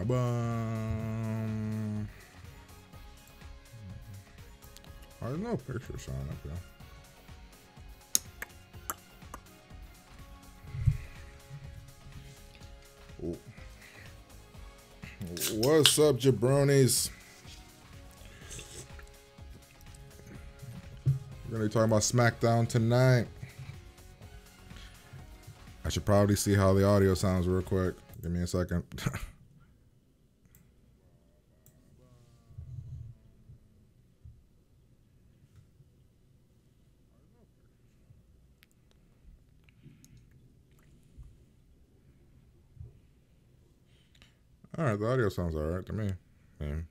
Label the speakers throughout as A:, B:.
A: Ba-bum. Oh, there's no picture showing up here. Ooh. What's up, jabronis? We're going to be talking about SmackDown tonight. I should probably see how the audio sounds real quick. Give me a second. All right, the audio sounds all right to me. Man.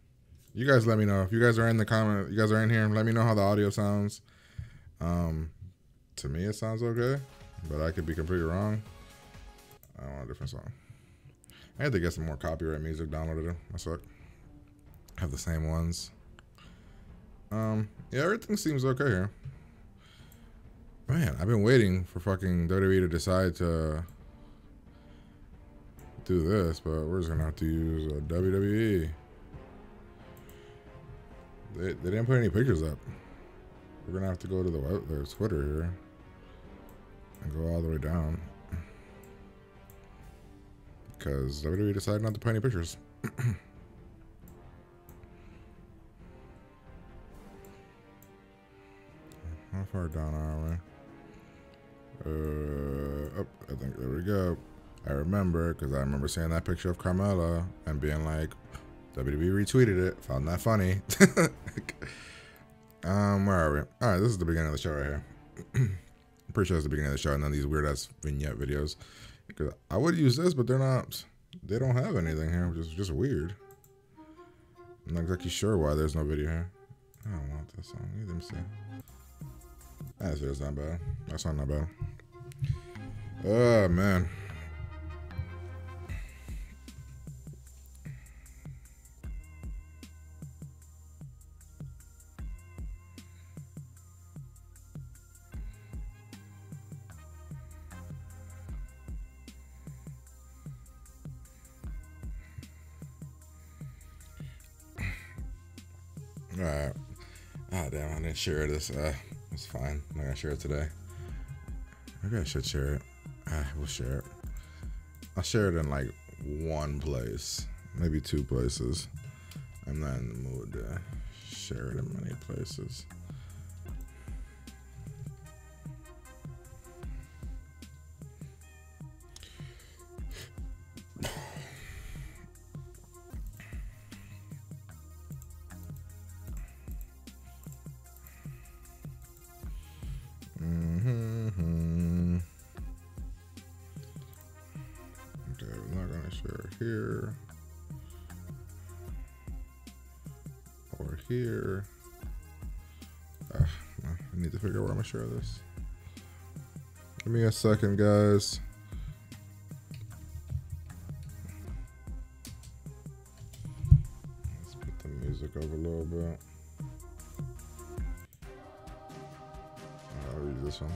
A: You guys let me know. If you guys are in the comment, you guys are in here, let me know how the audio sounds. To me, it sounds okay, but I could be completely wrong. I want a different song. I had to get some more copyright music downloaded. I suck. I have the same ones. Yeah, everything seems okay here. Man, I've been waiting for fucking WWE to decide to do this, but we're just gonna have to use WWE. They didn't put any pictures up. We're gonna have to go to their Twitter here and go all the way down because WWE decided not to put any pictures. How far down are we? Oh, I think there we go. I remember because I remember seeing that picture of Carmella and being like, WWE retweeted it. Found that funny. Where are we? All right, this is the beginning of the show right here. I'm pretty sure it's the beginning of the show, and then these weird ass vignette videos. Because I would use this, but they're not. They don't have anything here, which is just weird. I'm not exactly sure why there's no video here. I don't want this song. Let me see. That's not bad. That's not bad. Oh man. Alright. Ah, damn, I didn't share this. It's fine. I'm not gonna share it today. Maybe I should share it. We'll share it. I'll share it in like one place, maybe two places. I'm not in the mood to share it in many places. Okay, I'm not gonna share here or here. I need to figure out where I'm gonna share this. Give me a second, guys. Let's put the music up a little bit. I'll use this one.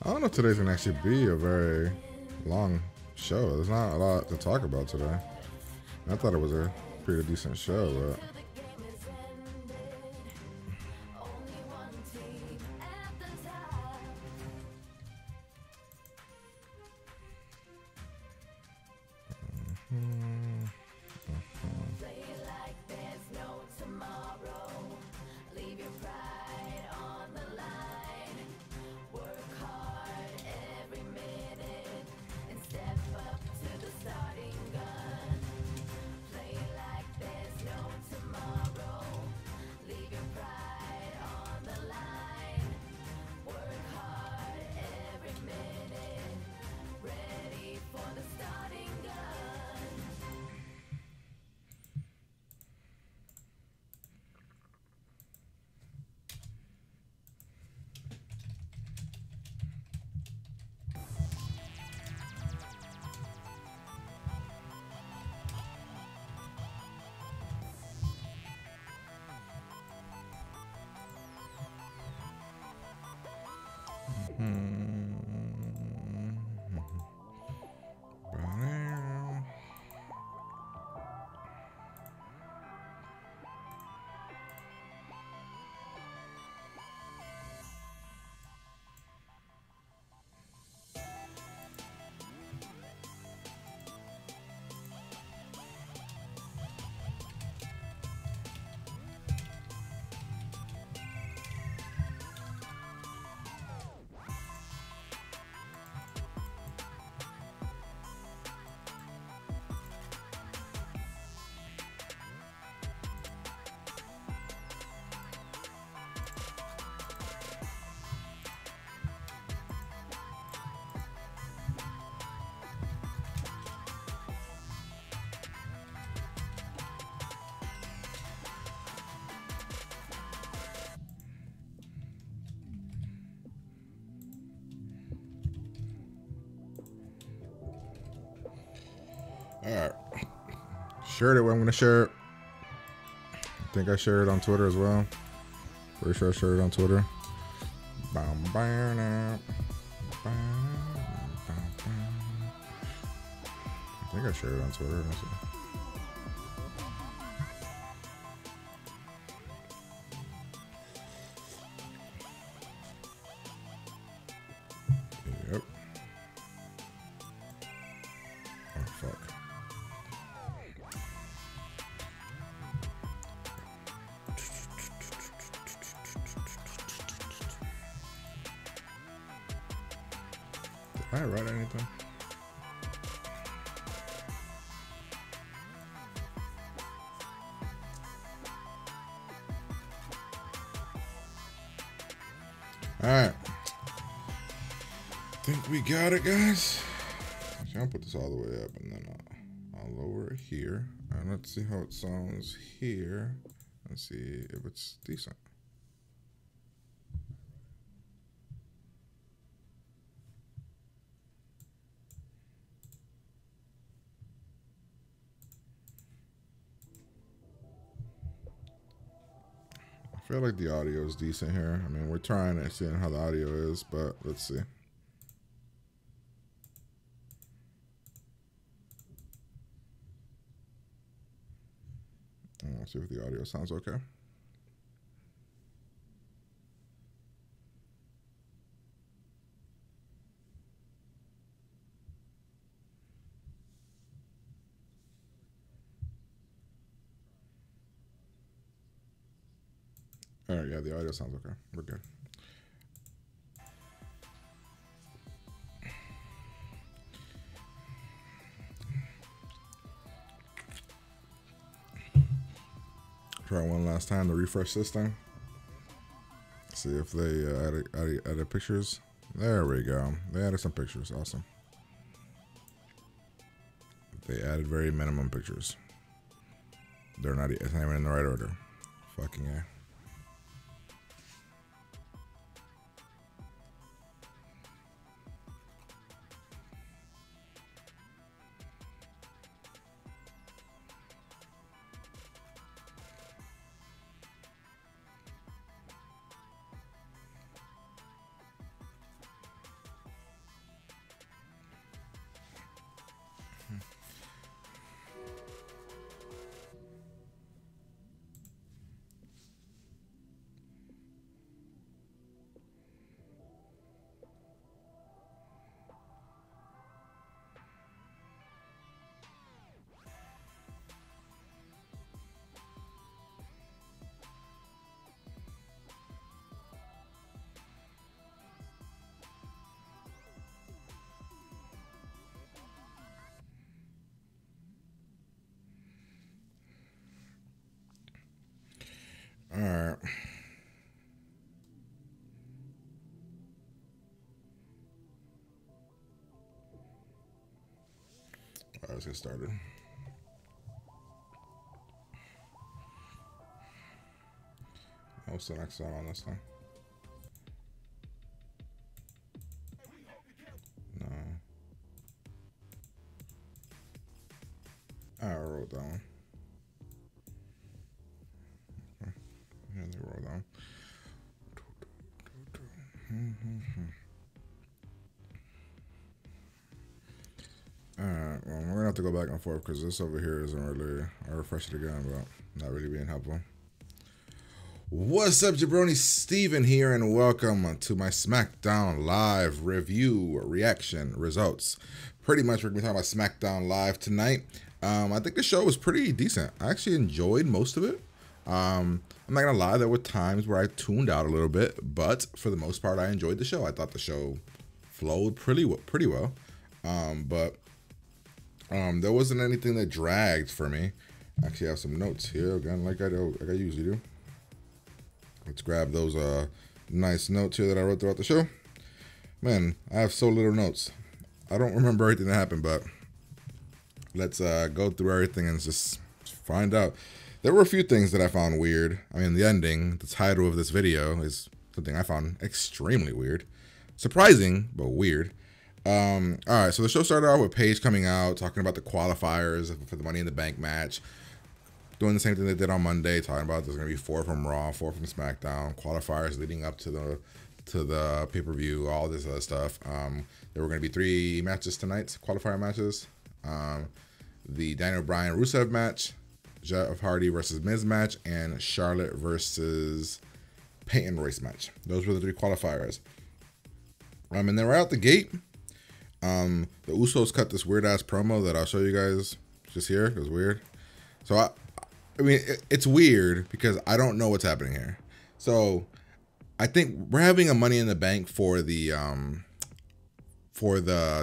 A: I don't know if today's gonna actually be a very long show. There's not a lot to talk about today. I thought it was a pretty decent show, but Alright. Shared it. I'm going to share it. I think I shared it on Twitter as well. Pretty sure I shared it on Twitter. I think I shared it on Twitter. Let's see. Yep. Oh, fuck. Did I write anything? Alright. Think we got it, guys. Actually, I'll put this all the way up and then I'll lower it here. And let's see how it sounds here. Let's see if it's decent. I feel like the audio is decent here. I mean, we're trying to see how the audio is, but let's see. Let's see if the audio sounds okay. All right, yeah, the audio sounds okay. We're good. Try one last time to refresh this thing. See if they added pictures. There we go. They added some pictures. Awesome. They added very minimum pictures. They're not. It's not even in the right order. Fucking yeah. All right. All right, let's get started. What's the next song on this thing? No. I wrote down. Yeah, they wrote down. Alright, well, we're gonna have to go back and forth because this over here isn't really. I refreshed it again, but not really being helpful. What's up, jabroni? Steven here, and welcome to my SmackDown Live review, reaction, results. Pretty much we're gonna be talking about SmackDown Live tonight. I think the show was pretty decent. I actually enjoyed most of it. I'm not gonna lie, there were times where I tuned out a little bit, but for the most part, I enjoyed the show. I thought the show flowed pretty well. There wasn't anything that dragged for me. I actually have some notes here again, like I usually do. Let's grab those nice notes here that I wrote throughout the show. Man, I have so little notes. I don't remember everything that happened, but let's go through everything and just find out. There were a few things that I found weird. I mean, the ending, the title of this video is something I found extremely weird. Surprising, but weird. All right, so the show started out with Paige coming out, talking about the qualifiers for the Money in the Bank match. Doing the same thing they did on Monday, talking about there's going to be 4 from Raw, 4 from SmackDown, qualifiers leading up to the pay-per-view, all this other stuff. There were going to be 3 matches tonight, qualifier matches. The Daniel Bryan Rusev match, Jeff Hardy versus Miz match, and Charlotte versus Peyton Royce match. Those were the 3 qualifiers. And then right out the gate, the Usos cut this weird-ass promo that I'll show you guys just here. It was weird. So I mean, it's weird because I don't know what's happening here. So I think we're having a Money in the Bank for the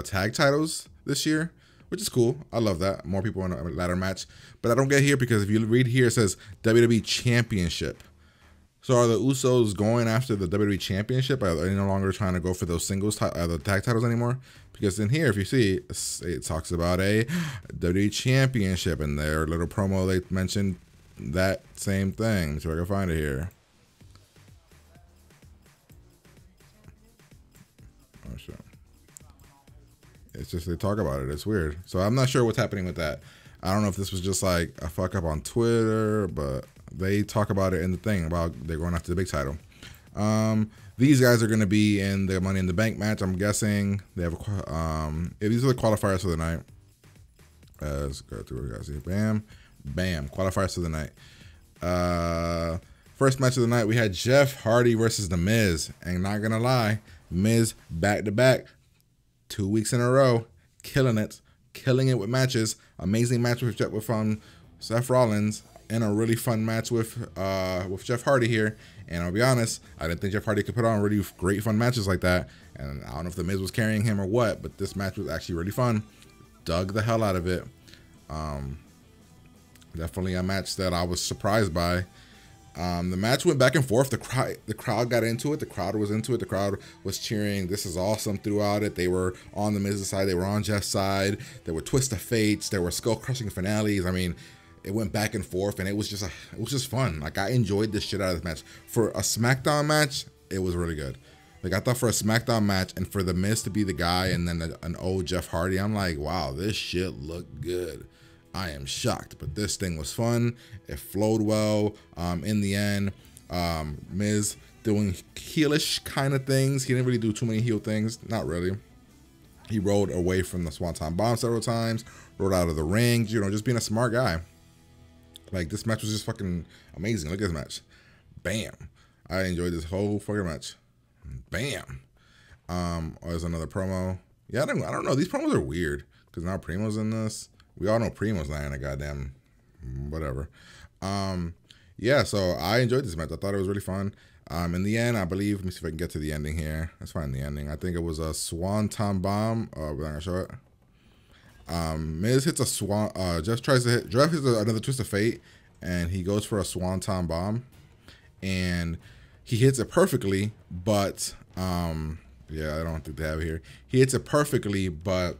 A: tag titles this year, which is cool. I love that. More people in a ladder match. But I don't get here because if you read here, it says WWE Championship. So are the Usos going after the WWE Championship? Are they no longer trying to go for those singles, the tag titles anymore? Because in here, if you see, it talks about a WWE Championship. In their little promo, they mentioned that same thing. So I can find it here. Oh, sure. It's just they talk about it. It's weird. So I'm not sure what's happening with that. I don't know if this was just like a fuck up on Twitter, but they talk about it in the thing about they're going after the big title. These guys are going to be in the Money in the Bank match. I'm guessing they have these are the qualifiers for the night. Let's go through what we got. See, bam, bam, qualifiers for the night. First match of the night, we had Jeff Hardy versus The Miz. And not gonna lie, Miz back to back, 2 weeks in a row, killing it with matches. Amazing match with Seth Rollins. And a really fun match with Jeff Hardy here. And I'll be honest, I didn't think Jeff Hardy could put on really great fun matches like that. And I don't know if The Miz was carrying him or what, but this match was actually really fun. Dug the hell out of it. Definitely a match that I was surprised by. The match went back and forth. The crowd got into it. The crowd was into it. The crowd was cheering. This is awesome throughout it. They were on the Miz's side. They were on Jeff's side. There were twist of fates. There were skull crushing finales. I mean, it went back and forth, and it was just fun. Like, I enjoyed the shit out of this match. For a SmackDown match, it was really good. Like, I thought for a SmackDown match and for The Miz to be the guy and then an old Jeff Hardy, I'm like, wow, this shit looked good. I am shocked, but this thing was fun. It flowed well. In the end, Miz doing heelish kind of things. He didn't really do too many heel things. Not really. He rolled away from the Swanton Bomb several times, rolled out of the ring, you know, just being a smart guy. Like, this match was just fucking amazing. Look at this match. Bam. I enjoyed this whole fucking match. Bam. There's another promo. Yeah, I don't know. These promos are weird because now Primo's in this. We all know Primo's not in a goddamn whatever. Yeah, so I enjoyed this match. I thought it was really fun. In the end, I believe, let me see if I can get to the ending here. Let's find the ending. I think it was a Swanton Bomb. We're not going to show it. Miz hits a Jeff hits another twist of fate, and he goes for a Swanton Bomb, and he hits it perfectly, but yeah, I don't think they have it here. He hits it perfectly, but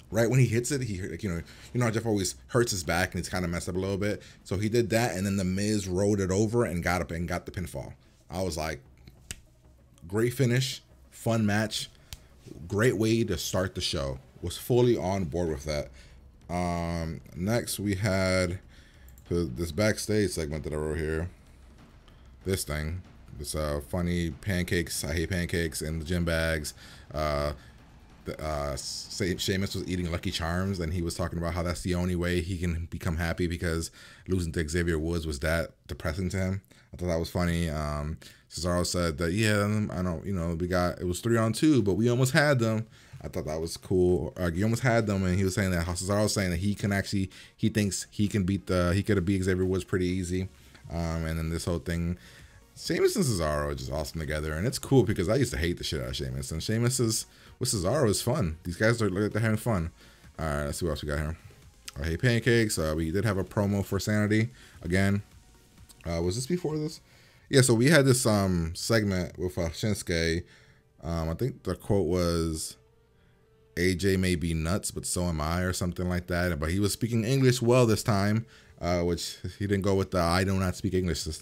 A: right when he hits it, you know how Jeff always hurts his back and he's kind of messed up a little bit, so he did that, and then the Miz rolled it over and got up and got the pinfall. I was like, great finish, fun match, great way to start the show. Was fully on board with that. Next we had this backstage segment that I wrote here. This thing, this funny pancakes. I hate pancakes in the gym bags. Sheamus was eating Lucky Charms, and he was talking about how that's the only way he can become happy because losing to Xavier Woods was that depressing to him. I thought that was funny. Cesaro said that, yeah, I don't, it was 3-on-2, but we almost had them. I thought that was cool. You almost had them, and he was saying that Cesaro was saying that he thinks he could have beat Xavier Woods pretty easy. And then this whole thing, Sheamus and Cesaro are just awesome together, and it's cool because I used to hate the shit out of Sheamus, and Sheamus with Cesaro is fun. These guys they're having fun. All right, let's see what else we got here. Hey Pancakes, we did have a promo for Sanity again. Was this before this? Yeah, so we had this segment with Shinsuke. I think the quote was, AJ may be nuts, but so am I, or something like that. But he was speaking English well this time, which he didn't go with the I do not speak English this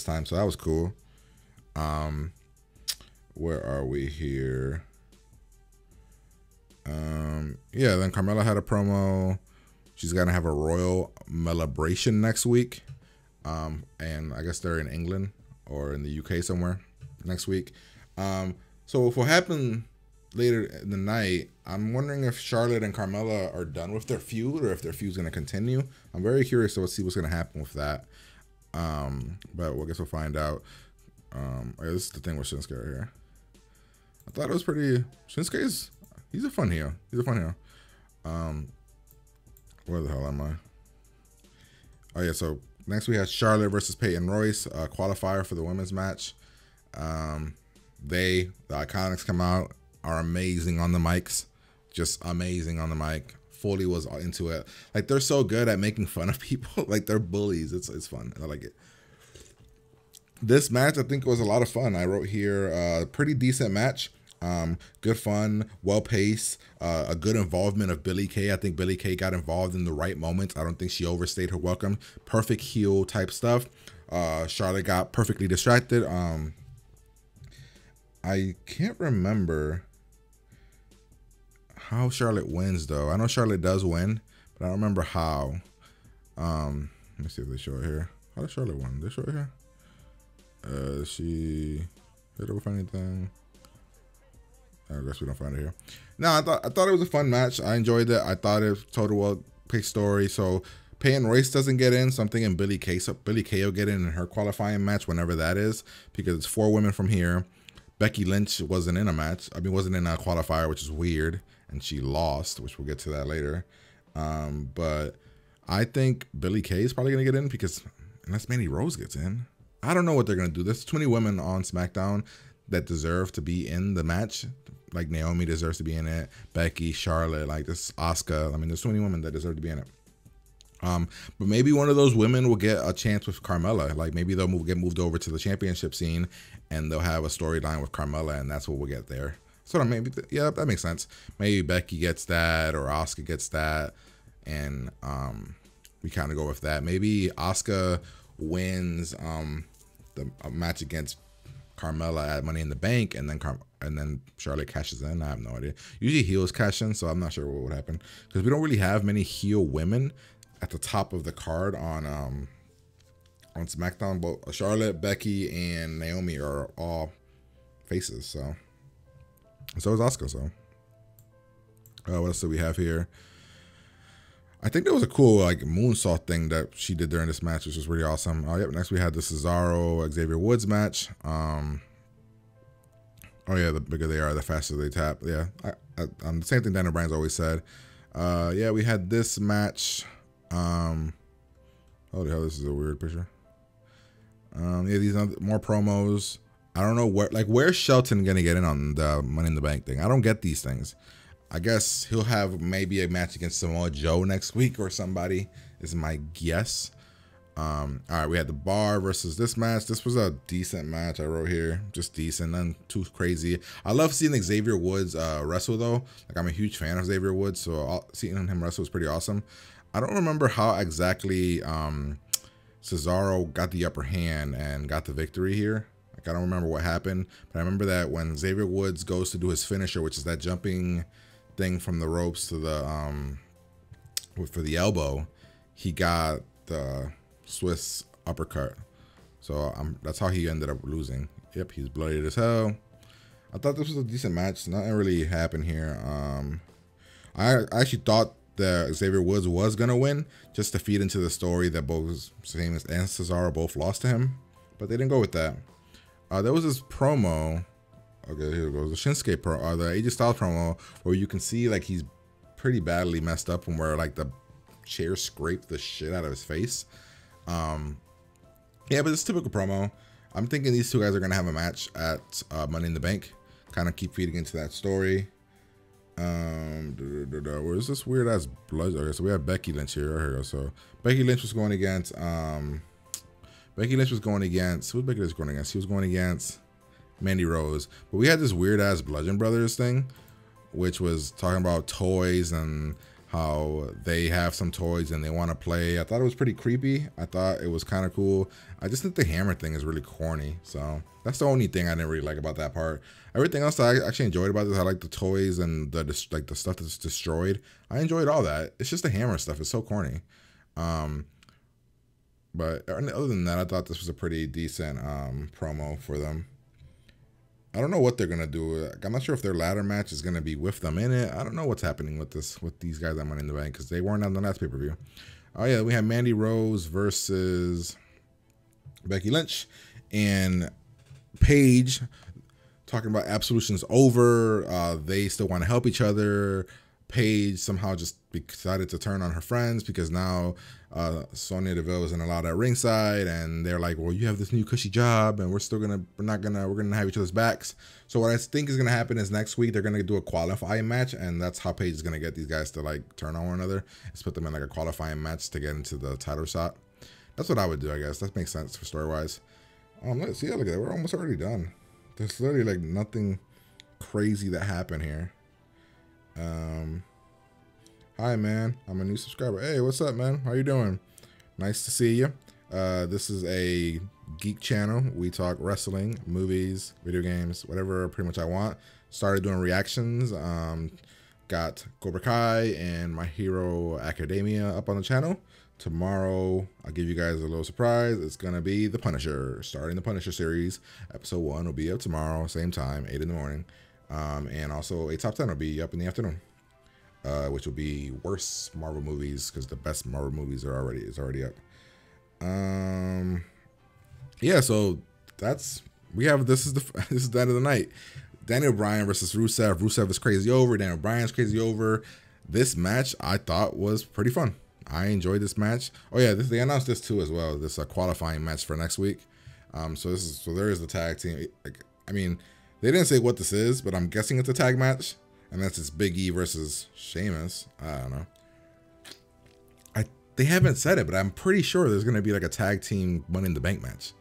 A: time, so that was cool. Where are we here? Yeah, then Carmella had a promo. She's gonna have a royal celebration next week. And I guess they're in England or in the UK somewhere next week. So if what happened later in the night, I'm wondering if Charlotte and Carmella are done with their feud or if their feud's going to continue. I'm very curious to see what's going to happen with that. But I guess we'll find out. This is the thing with Shinsuke right here. I thought it was pretty. Shinsuke's, he's a fun heel. He's a fun heel. Where the hell am I? Oh yeah, so next we had Charlotte versus Peyton Royce, qualifier for the women's match. The Iconics come out, are amazing on the mics, just amazing on the mic. Foley was into it. Like, they're so good at making fun of people. Like, they're bullies. It's fun. I like it. This match, I think, was a lot of fun. I wrote here, pretty decent match. Good fun, well paced, a good involvement of Billie Kay. I think Billie Kay got involved in the right moments. I don't think she overstayed her welcome. Perfect heel type stuff. Charlotte got perfectly distracted. I can't remember how Charlotte wins though. I know Charlotte does win, but I don't remember how. Let me see if they show it here. How does Charlotte win? They show it here. She hit her with anything. I guess we don't find it here. No, I thought it was a fun match. I enjoyed it. I thought it was a total well-paced story. So Peyton Royce doesn't get in, so I'm thinking Billie Kay. So Billie Kay will get in her qualifying match whenever that is, because it's 4 women from here. Becky Lynch wasn't in a match. I mean, wasn't in a qualifier, which is weird, and she lost, which we'll get to that later. But I think Billie Kay is probably gonna get in, because unless Mandy Rose gets in, I don't know what they're gonna do. There's 20 women on SmackDown that deserve to be in the match. Like Naomi deserves to be in it, Becky, Charlotte, like this Asuka. I mean, there's so many women that deserve to be in it. But maybe one of those women will get a chance with Carmella. Like maybe they'll get moved over to the championship scene, and they'll have a storyline with Carmella, and that's what we'll get there. So maybe, yeah, that makes sense. Maybe Becky gets that, or Asuka gets that, and we kind of go with that. Maybe Asuka wins the match against Carmella at Money in the Bank, and then Charlotte cashes in. I have no idea. Usually heels cash in, so I'm not sure what would happen, because we don't really have many heel women at the top of the card on SmackDown. Both Charlotte, Becky, and Naomi are all faces. So is Asuka. So what else do we have here? I think there was a cool like moonsault thing that she did during this match, which was really awesome. Yep. Next we had the Cesaro Xavier Woods match. Oh yeah, the bigger they are, the faster they tap. Yeah, the same thing Daniel Bryan's always said. Yeah, we had this match. Holy hell, this is a weird picture. Yeah, these are more promos. I don't know where's Shelton gonna get in on the Money in the Bank thing? I don't get these things. I guess he'll have maybe a match against Samoa Joe next week or somebody, is my guess. All right, we had the Bar versus this match. This was a decent match. I wrote here, just decent, nothing too crazy. I love seeing Xavier Woods wrestle though. Like, I'm a huge fan of Xavier Woods, so seeing him wrestle was pretty awesome. I don't remember how exactly Cesaro got the upper hand and got the victory here. Like, I don't remember what happened, but I remember that when Xavier Woods goes to do his finisher, which is that jumping thing from the ropes to the for the elbow, he got the Swiss uppercut. So that's how he ended up losing. Yep, he's bloodied as hell. I thought this was a decent match. Nothing really happened here. I actually thought that Xavier Woods was gonna win, just to feed into the story that both Sheamus and Cesaro both lost to him, but they didn't go with that. There was this promo. Okay, here it goes. The Shinsuke pro, the AJ Styles promo, where you can see like he's pretty badly messed up from where like the chair scraped the shit out of his face. Yeah, but it's typical promo. I'm thinking these two guys are gonna have a match at Money in the Bank. Kind of keep feeding into that story. Where's this weird ass blood? Okay, so we have Becky Lynch here. Here we go. So Becky Lynch was going against who's Becky Lynch going against? He was going against Mandy Rose. But we had this weird ass Bludgeon Brothers thing, which was talking about toys and how they have some toys and they want to play. I thought it was pretty creepy. I thought it was kind of cool. I just think the hammer thing is really corny. So that's the only thing I didn't really like about that part. Everything else I actually enjoyed about this. I like the toys and the stuff that's destroyed. I enjoyed all that. It's just the hammer stuff. It's so corny. But other than that, I thought this was a pretty decent promo for them. I don't know what they're gonna do. I'm not sure if their ladder match is gonna be with them in it. I don't know what's happening with these guys at Money in the Bank because they weren't on the last pay-per-view. Oh yeah, we have Mandy Rose versus Becky Lynch and Paige talking about Absolution's over. They still want to help each other. Paige somehow just decided to turn on her friends because now Sonya Deville isn't allowed at ringside, and they're like, well, you have this new cushy job and we're gonna have each other's backs. So what I think is gonna happen is next week they're gonna do a qualifying match, and that's how Paige is gonna get these guys to like turn on one another. Let's put them in like a qualifying match to get into the title shot. That's what I would do, I guess. That makes sense for story wise. Let's see, look at that, we're almost already done. There's literally like nothing crazy that happened here. Hi man, I'm a new subscriber. Hey, what's up, man? How you doing? Nice to see you. This is a geek channel. We talk wrestling, movies, video games, whatever pretty much I want. Started doing reactions. Got Cobra Kai and My Hero Academia up on the channel. Tomorrow, I'll give you guys a little surprise. It's gonna be The Punisher, starting the Punisher series. Episode 1 will be up tomorrow, same time, 8 in the morning. And also a top 10 will be up in the afternoon, which will be worst Marvel movies because the best Marvel movies are already up. Yeah, so this is the end of the night. Daniel Bryan versus Rusev. Rusev is crazy over. Daniel Bryan's crazy over. This match I thought was pretty fun. I enjoyed this match. Oh yeah, they announced this too as well. This qualifying match for next week. So there is the tag team. I mean, they didn't say what this is, but I'm guessing it's a tag match. And that's it's Big E versus Sheamus. I don't know. They haven't said it, but I'm pretty sure there's gonna be like a tag team Money in the Bank match.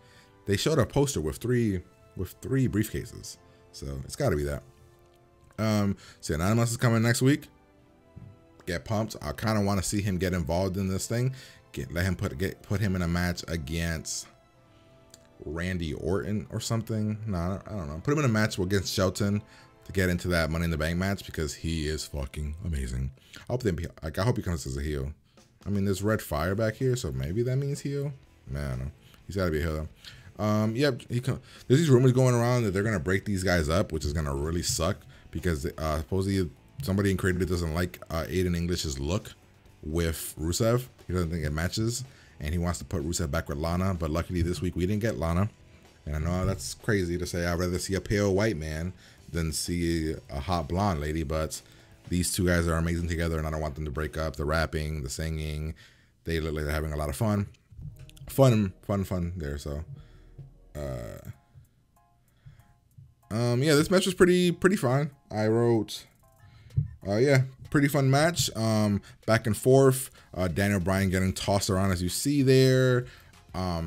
A: They showed a poster with three briefcases, so it's got to be that. So Anonymous is coming next week. Get pumped. I kind of want to see him get involved in this thing. Let him put him in a match against Randy Orton or something. No, I don't know. Put him in a match against Shelton to get into that Money in the Bank match because he is fucking amazing. I hope he comes as a heel. I mean, there's red fire back here, so maybe that means heel. Man, I don't know. He's got to be a heel though. Yeah, there's these rumors going around that they're gonna break these guys up, which is gonna really suck because supposedly somebody in creative doesn't like Aiden English's look with Rusev. He doesn't think it matches, and he wants to put Rusev back with Lana. But luckily this week we didn't get Lana, and I know that's crazy to say. I'd rather see a pale white man than see a hot blonde lady, but these two guys are amazing together, and I don't want them to break up. The rapping, the singing, they look like they're having a lot of fun there. So, yeah, this match was pretty fun. I wrote, yeah, pretty fun match. Back and forth. Daniel Bryan getting tossed around as you see there. I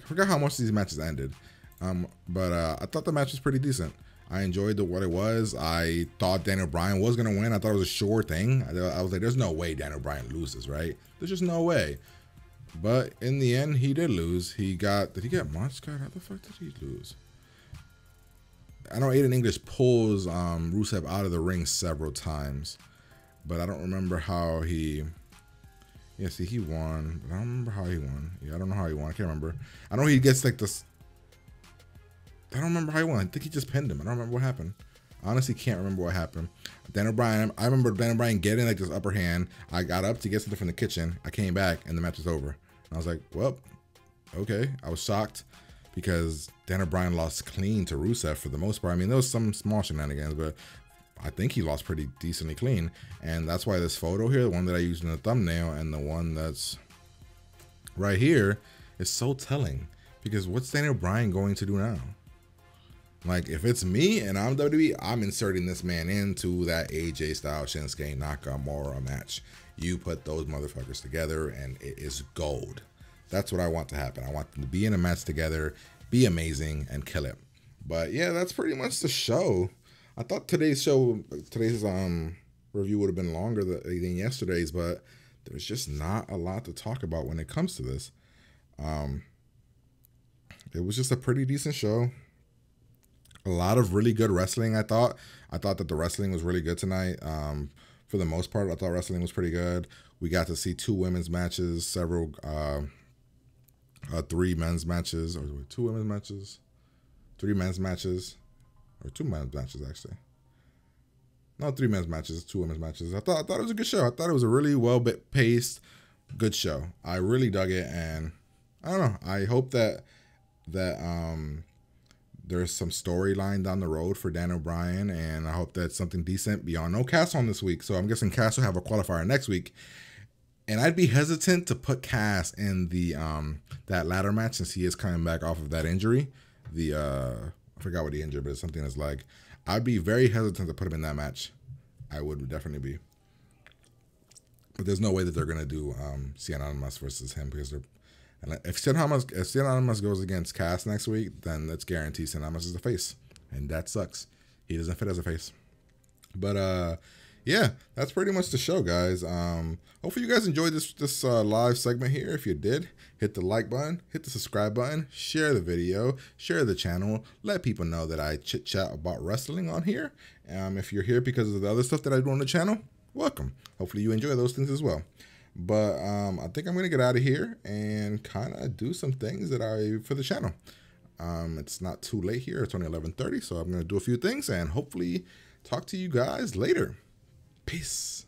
A: forgot how much these matches ended. But I thought the match was pretty decent. I enjoyed what it was. I thought Daniel Bryan was gonna win. I thought it was a sure thing. I was like, there's no way Daniel Bryan loses, right? There's just no way. But in the end, he did lose. Did he get Monster? How the fuck did he lose? I know Aiden English pulls Rusev out of the ring several times, but I don't remember how he. Yeah, see, he won, but I don't remember how he won. Yeah, I don't know how he won. I can't remember. I know he gets like this. don't remember how he won. I think he just pinned him. I don't remember what happened. I honestly can't remember what happened. Daniel Bryan, I remember Daniel Bryan getting like this upper hand. I got up to get something from the kitchen. I came back and the match was over. And I was like, well, okay. I was shocked because Daniel Bryan lost clean to Rusev for the most part. I mean, there was some small shenanigans, but I think he lost pretty decently clean. And that's why this photo here, the one that I used in the thumbnail and the one that's right here, is so telling. Because what's Daniel Bryan going to do now? Like, if it's me and I'm WWE, I'm inserting this man into that AJ Styles Shinsuke Nakamura match. You put those motherfuckers together and it is gold. That's what I want to happen. I want them to be in a match together, be amazing, and kill it. But yeah, that's pretty much the show. I thought today's review would have been longer than yesterday's, but there's just not a lot to talk about when it comes to this. It was just a pretty decent show. A lot of really good wrestling, I thought. I thought that the wrestling was really good tonight. For the most part, I thought wrestling was pretty good. We got to see 2 women's matches, several 3 men's matches, or 2 women's matches, 3 men's matches, or 2 men's matches actually. No, 3 men's matches, 2 women's matches. I thought it was a good show. I thought it was a really well paced, good show. I really dug it, and I don't know. I hope that there's some storyline down the road for Daniel Bryan, and I hope that's something decent beyond no Cass on this week. So I'm guessing Cass will have a qualifier next week. And I'd be hesitant to put Cass in the that ladder match since he is coming back off of that injury. I forgot what he injured, but it's something that's like, I'd be very hesitant to put him in that match. I would definitely be. But there's no way that they're gonna do Cien Almas versus him, because they're. And if Cien Almas goes against Cass next week, then let's guarantee Cien Almas is the face. And that sucks. He doesn't fit as a face. But yeah, that's pretty much the show, guys. Hopefully you guys enjoyed this live segment here. If you did, hit the like button, hit the subscribe button, share the video, share the channel, let people know that I chit chat about wrestling on here. If you're here because of the other stuff that I do on the channel, welcome. Hopefully you enjoy those things as well. But I think I'm going to get out of here and kind of do some things for the channel. It's not too late here. It's only 11:30, so I'm going to do a few things and hopefully talk to you guys later. Peace.